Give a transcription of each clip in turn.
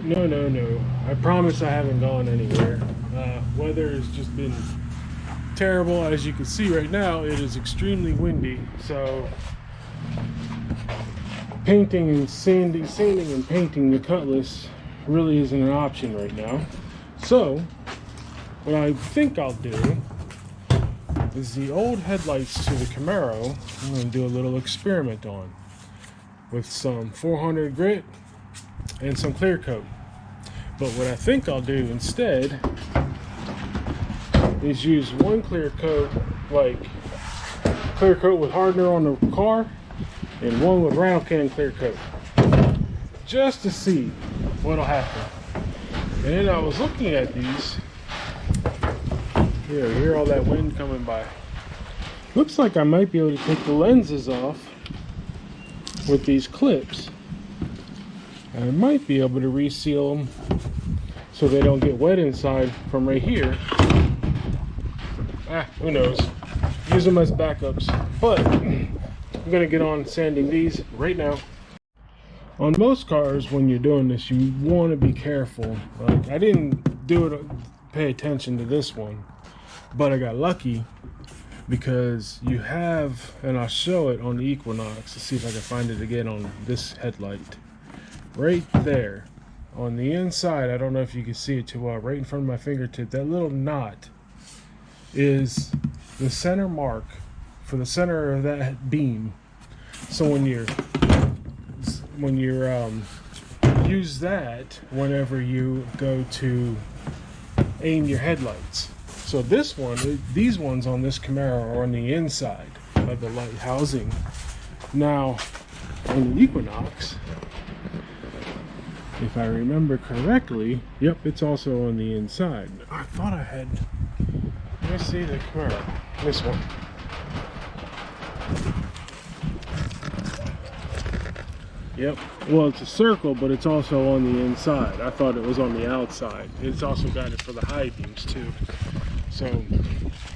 No. I promise I haven't gone anywhere. Weather has just been terrible. As you can see right now, it is extremely windy. So painting and sanding and painting the Cutlass really isn't an option right now. So what I think I'll do is the old headlights to the Camaro, I'm going to do a little experiment on with some 400 grit and some clear coat. But what I think I'll do instead is use one clear coat, like clear coat with hardener on the car, and one with round can clear coat, just to see what'll happen. And then I was looking at these. Here, hear all that wind coming by. Looks like I might be able to take the lenses off with these clips. I might be able to reseal them so they don't get wet inside from right here. Who knows? Use them as backups. But I'm gonna get on sanding these right now. On most cars, when you're doing this, you want to be careful. Like, I didn't pay attention to this one, but I got lucky because you have, and I'll show it on the Equinox to see if I can find it again on this headlight. Right there on the inside, I don't know if you can see it too well, right in front of my fingertip, that little knot is the center mark for the center of that beam. So when you're use that whenever you go to aim your headlights. So these ones on this Camaro are on the inside of the light housing. Now on the Equinox, if I remember correctly, yep, it's also on the inside. I thought I had, let me see the Camaro, this one. Yep, well, it's a circle, but it's also on the inside. I thought it was on the outside. It's also got it for the high beams too. So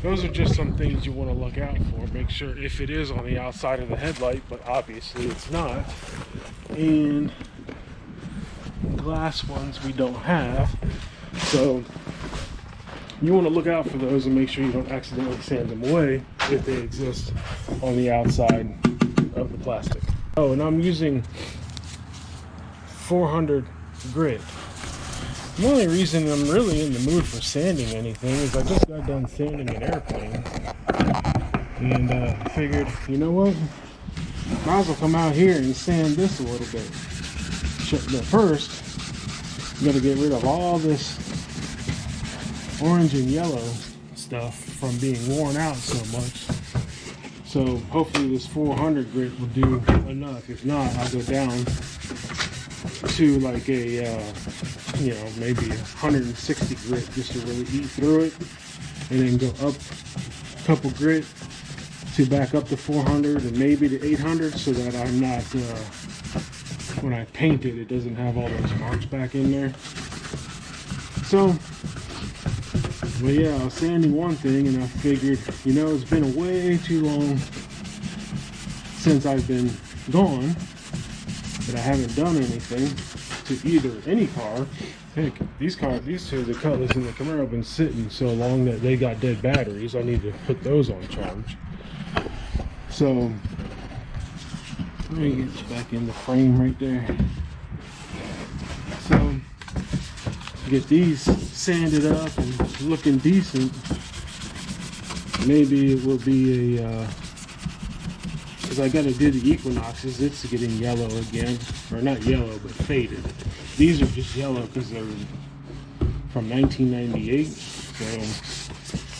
those are just some things you want to look out for. Make sure if it is on the outside of the headlight, but obviously it's not. And glass ones we don't have. So you want to look out for those and make sure you don't accidentally sand them away if they exist on the outside of the plastic. Oh, and I'm using 400 grit. The only reason I'm really in the mood for sanding anything is I just got done sanding an airplane. And I figured, you know what? Might as well come out here and sand this a little bit. But first, I'm going to get rid of all this orange and yellow stuff from being worn out so much. So hopefully this 400 grit will do enough. If not, I'll go down to like a, maybe 160 grit just to really eat through it. And then go up a couple grit to back up to 400 and maybe to 800 so that I'm not, when I paint it, it doesn't have all those marks back in there. So, well, yeah, I was sanding one thing and I figured, it's been way too long since I've been gone that I haven't done anything to either any car. Heck, these two, the Cutlass and the Camaro, have been sitting so long that they got dead batteries. I need to put those on charge. So, let me get back in the frame right there. So, get these sanded up and looking decent. Maybe it will be a, because I gotta do the Equinoxes, it's getting yellow again. Or not yellow, but faded. These are just yellow because they're from 1998. So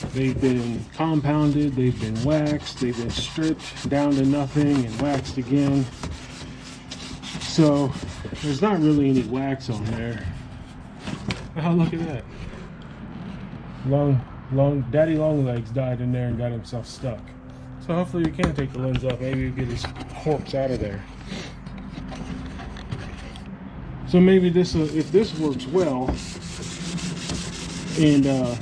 they've been compounded, they've been waxed, they've been stripped down to nothing and waxed again. So there's not really any wax on there. Oh, look at that. Daddy Longlegs died in there and got himself stuck. So hopefully we can take the lens off. Maybe we get his corpse out of there. So maybe this, if this works well, and the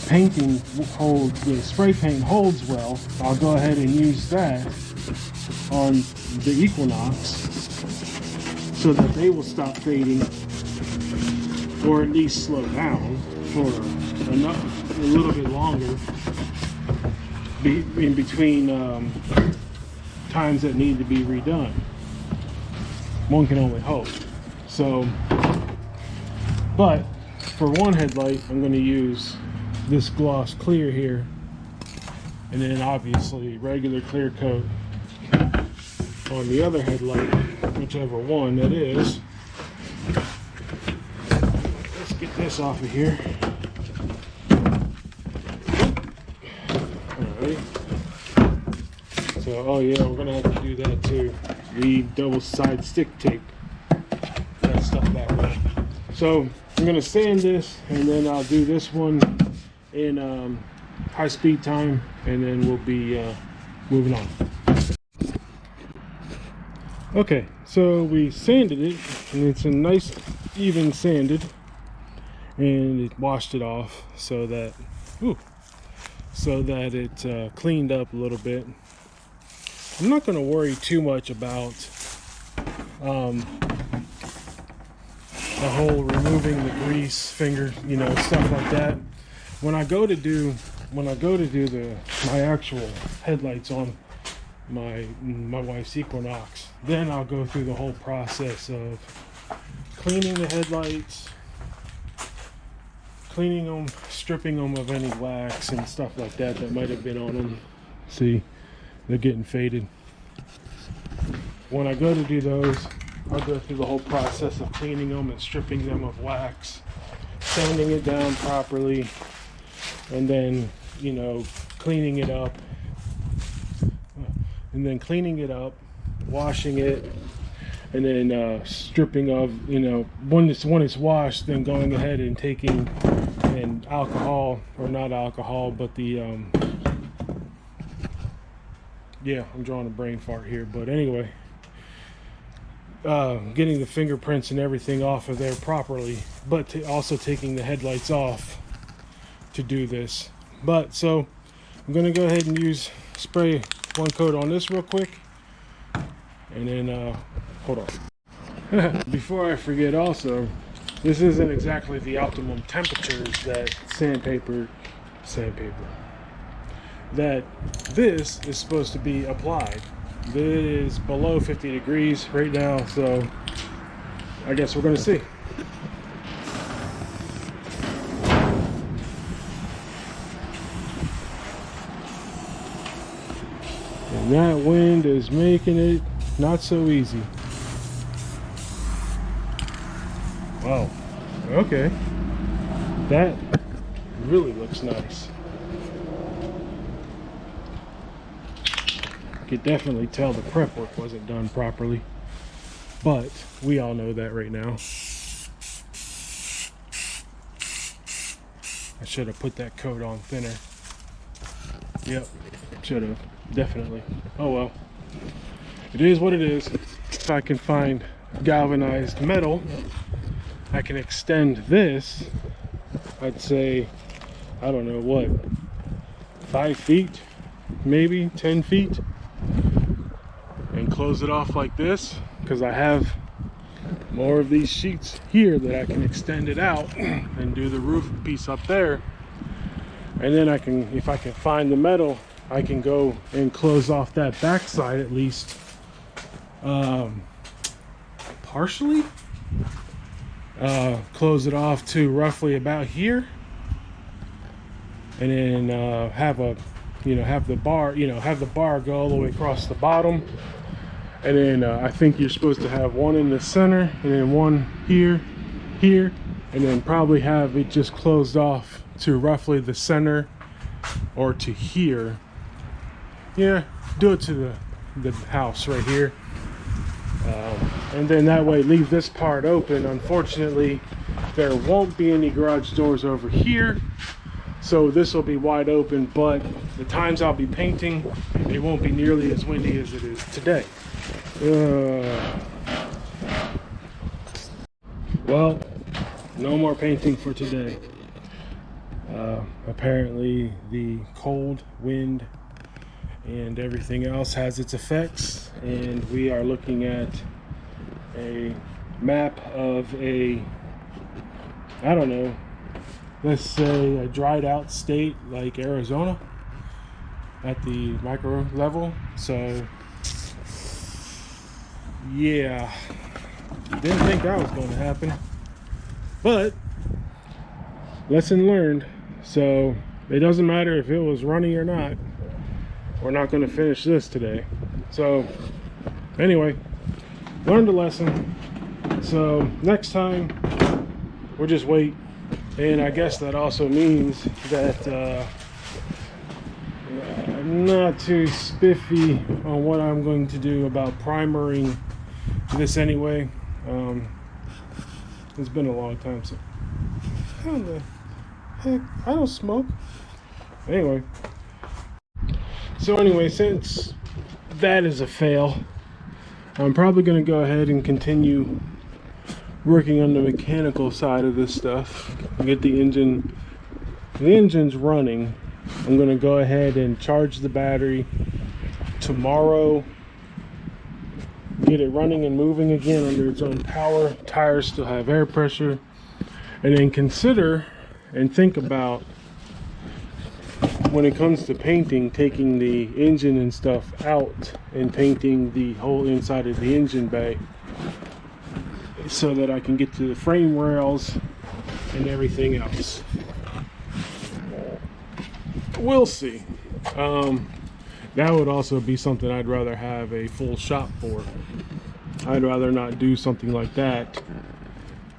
painting holds, the spray paint holds well, I'll go ahead and use that on the Equinox so that they will stop fading, or at least slow down for a little bit longer in between times that need to be redone. One can only hope. So, but for one headlight, I'm going to use this gloss clear here, and then obviously regular clear coat on the other headlight, whichever one that is. Let's get this off of here. Alright. So, oh yeah, we're gonna have to do that too. We double side stick tape that stuff back up. So I'm gonna sand this, and then I'll do this one in high speed time, and then we'll be moving on. Okay, so we sanded it, and it's a nice even sanded, and it washed it off so that it cleaned up a little bit. I'm not going to worry too much about the whole removing the grease, finger, you know, stuff like that. When I go to do my actual headlights on my wife's Equinox, then I'll go through the whole process of cleaning the headlights, cleaning them, stripping them of any wax and stuff like that that might have been on them. See, they're getting faded. When I go to do those, I'll go through the whole process of cleaning them and stripping them of wax, sanding it down properly, and then, you know, cleaning it up, washing it, and then stripping of, you know, when it's washed, then going ahead and taking an alcohol, or not alcohol, but the yeah, I'm drawing a brain fart here, but anyway, getting the fingerprints and everything off of there properly, but also taking the headlights off to do this. But so I'm gonna go ahead and spray one coat on this real quick, and then hold on. Before I forget, also, this isn't exactly the optimum temperatures that that this is supposed to be applied. It is below 50 degrees right now, so I guess we're gonna see. And that wind is making it not so easy. Wow, okay, that really looks nice. You could definitely tell the prep work wasn't done properly, but we all know that right now. I should have put that coat on thinner. Yep, should have, definitely. Oh well, it is what it is. If I can find galvanized metal, I can extend this, I'd say, I don't know what, 5 feet, maybe 10 feet, and close it off like this, because I have more of these sheets here that I can extend it out and do the roof piece up there. And then I can, if I can find the metal, I can go and close off that back side at least, partially. Close it off to roughly about here, and then have the bar go all the way across the bottom, and then I think you're supposed to have one in the center, and then one here, and then probably have it just closed off to roughly the center or to here. Yeah, do it to the house right here. And then that way leave this part open. Unfortunately, there won't be any garage doors over here, so this will be wide open, but the times I'll be painting, it won't be nearly as windy as it is today. Well, no more painting for today. Apparently the cold, wind, and everything else has its effects, and we are looking at a map of a, I don't know, let's say a dried out state like Arizona at the micro level. So yeah, didn't think that was going to happen, but lesson learned. So it doesn't matter if it was runny or not, we're not going to finish this today. So anyway, learned a lesson. So next time we'll just wait. And I guess that also means that I'm not too spiffy on what I'm going to do about primering this anyway. It's been a long time, so how the heck, I don't smoke. Anyway, since that is a fail, I'm probably going to go ahead and continue working on the mechanical side of this stuff, get the engine's running. I'm going to go ahead and charge the battery tomorrow, get it running and moving again under its own power. Tires still have air pressure, and then consider and think about, when it comes to painting, taking the engine and stuff out and painting the whole inside of the engine bay so that I can get to the frame rails and everything else. We'll see. That would also be something I'd rather have a full shop for. I'd rather not do something like that,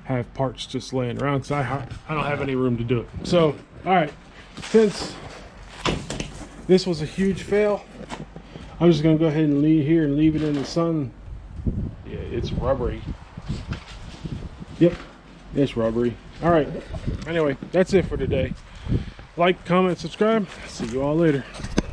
have parts just laying around, because I don't have any room to do it. So, all right, since this was a huge fail, I'm just gonna go ahead and leave here and leave it in the sun. Yeah, it's rubbery. Yep, it's rubbery. All right, anyway, that's it for today. Like, comment, subscribe. See you all later.